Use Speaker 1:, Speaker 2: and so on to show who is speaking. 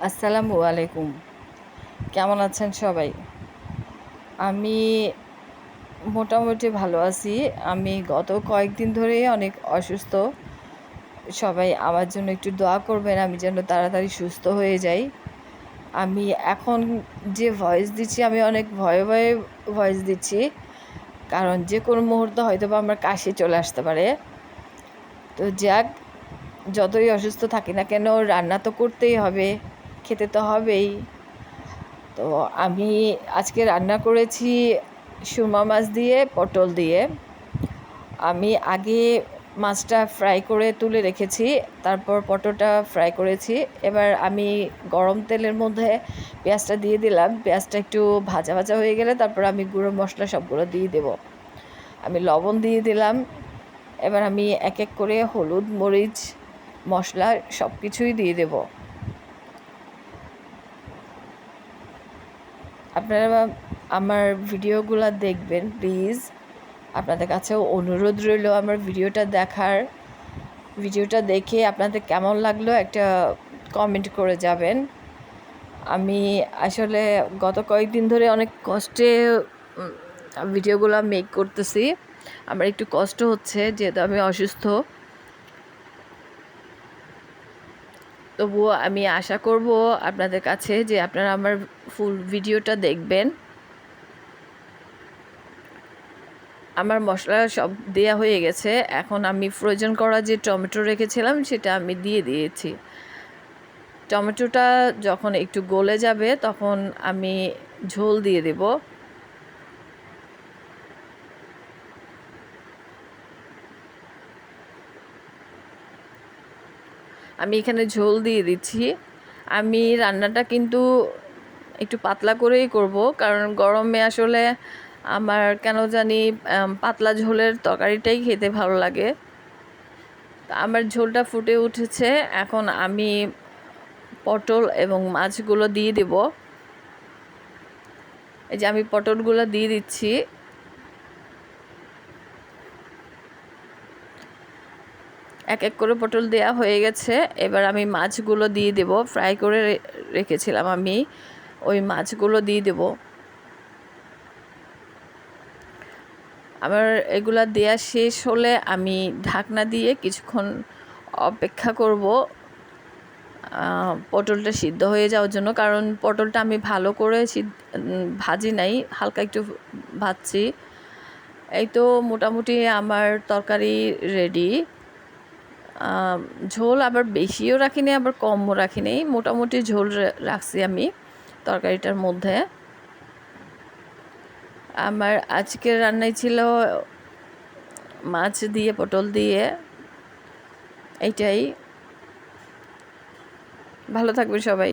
Speaker 1: আসসালামু আলাইকুম। কেমন আছেন সবাই? আমি মোটামুটি ভালো আছি। আমি গত কয়েকদিন ধরেই অনেক অসুস্থ। সবাই আমার জন্য একটু দোয়া করবেন আমি যেন তাড়াতাড়ি সুস্থ হয়ে যাই। আমি এখন যে ভয়েস দিচ্ছি আমি অনেক ভয়ে, ভয়ে ভয়েস দিচ্ছি। কারণ যেকোনো মুহূর্তে হয়তোবা আমার কাশি চলে আসতে পারে। তো যাক, যতই অসুস্থ থাকি না কেন রান্না তো করতেই হবে, খেতে তো হবেই। তো আমি আজকে রান্না করেছি সুরমা মাছ দিয়ে, পটল দিয়ে। আমি আগে মাছটা ফ্রাই করে তুলে রেখেছি, তারপর পটলটা ফ্রাই করেছি। এবার আমি গরম তেলের মধ্যে পেঁয়াজটা দিয়ে দিলাম। পেঁয়াজটা একটু ভাজা ভাজা হয়ে গেলে তারপর আমি গুঁড়ো মশলা সবগুলো দিয়ে দেব। আমি লবণ দিয়ে দিলাম। এবার আমি এক এক করে হলুদ, মরিচ, মশলা সব কিছুই দিয়ে দেব। আপনারা আমার ভিডিওগুলো দেখবেন প্লিজ। আপনাদের কাছেও অনুরোধ রইল আমার ভিডিওটা দেখে আপনাদের কেমন লাগলো একটা কমেন্ট করে যাবেন। আমি আসলে গত কয়েকদিন ধরে অনেক কষ্টে ভিডিওগুলো মেক করতেছি। আমার একটু কষ্ট হচ্ছে যেহেতু আমি অসুস্থ। তবুও আমি আশা করব আপনাদের কাছে যে আপনারা আমার ফুল ভিডিওটা দেখবেন। আমার মশলা সব দেয়া হয়ে গেছে। এখন আমি ফ্রোজেন করা যে টমেটো রেখেছিলাম সেটা আমি দিয়ে দিয়েছি। টমেটোটা যখন একটু গলে যাবে তখন আমি ঝোল দিয়ে দেব। আমি এখানে ঝোল দিয়ে দিচ্ছি। আমি রান্নাটা কিন্তু একটু পাতলা করেই করব, কারণ গরমে আসলে আমার কেন জানি পাতলা ঝোলের তরকারিটাই খেতে ভালো লাগে। আমার ঝোলটা ফুটে উঠেছে, এখন আমি পটল এবং মাছগুলো দিয়ে দেব। এই যে আমি পটলগুলো দিয়ে দিচ্ছি। এক এক করে পটল দেয়া হয়ে গেছে। এবার আমি মাছগুলো দিয়ে দেব। ফ্রাই করে রেখেছিলাম আমি, ওই মাছগুলো দিয়ে দেব। আমার এগুলা দেয়া শেষ হলে আমি ঢাকনা দিয়ে কিছুক্ষণ অপেক্ষা করব পটলটা সিদ্ধ হয়ে যাওয়ার জন্য। কারণ পটলটা আমি ভালো করে ভাজি নাই, হালকা একটু ভাজছি। এই তো মোটামুটি আমার তরকারি রেডি। ঝোল আবার বেশিও রাখিনি আবার কমও রাখিনি, মোটামুটি ঝোল রাখছি আমি তরকারিটার মধ্যে। আমার আজকের রান্নায় ছিল মাছ দিয়ে পটল দিয়ে। এইটাই। ভালো থাকবে সবাই।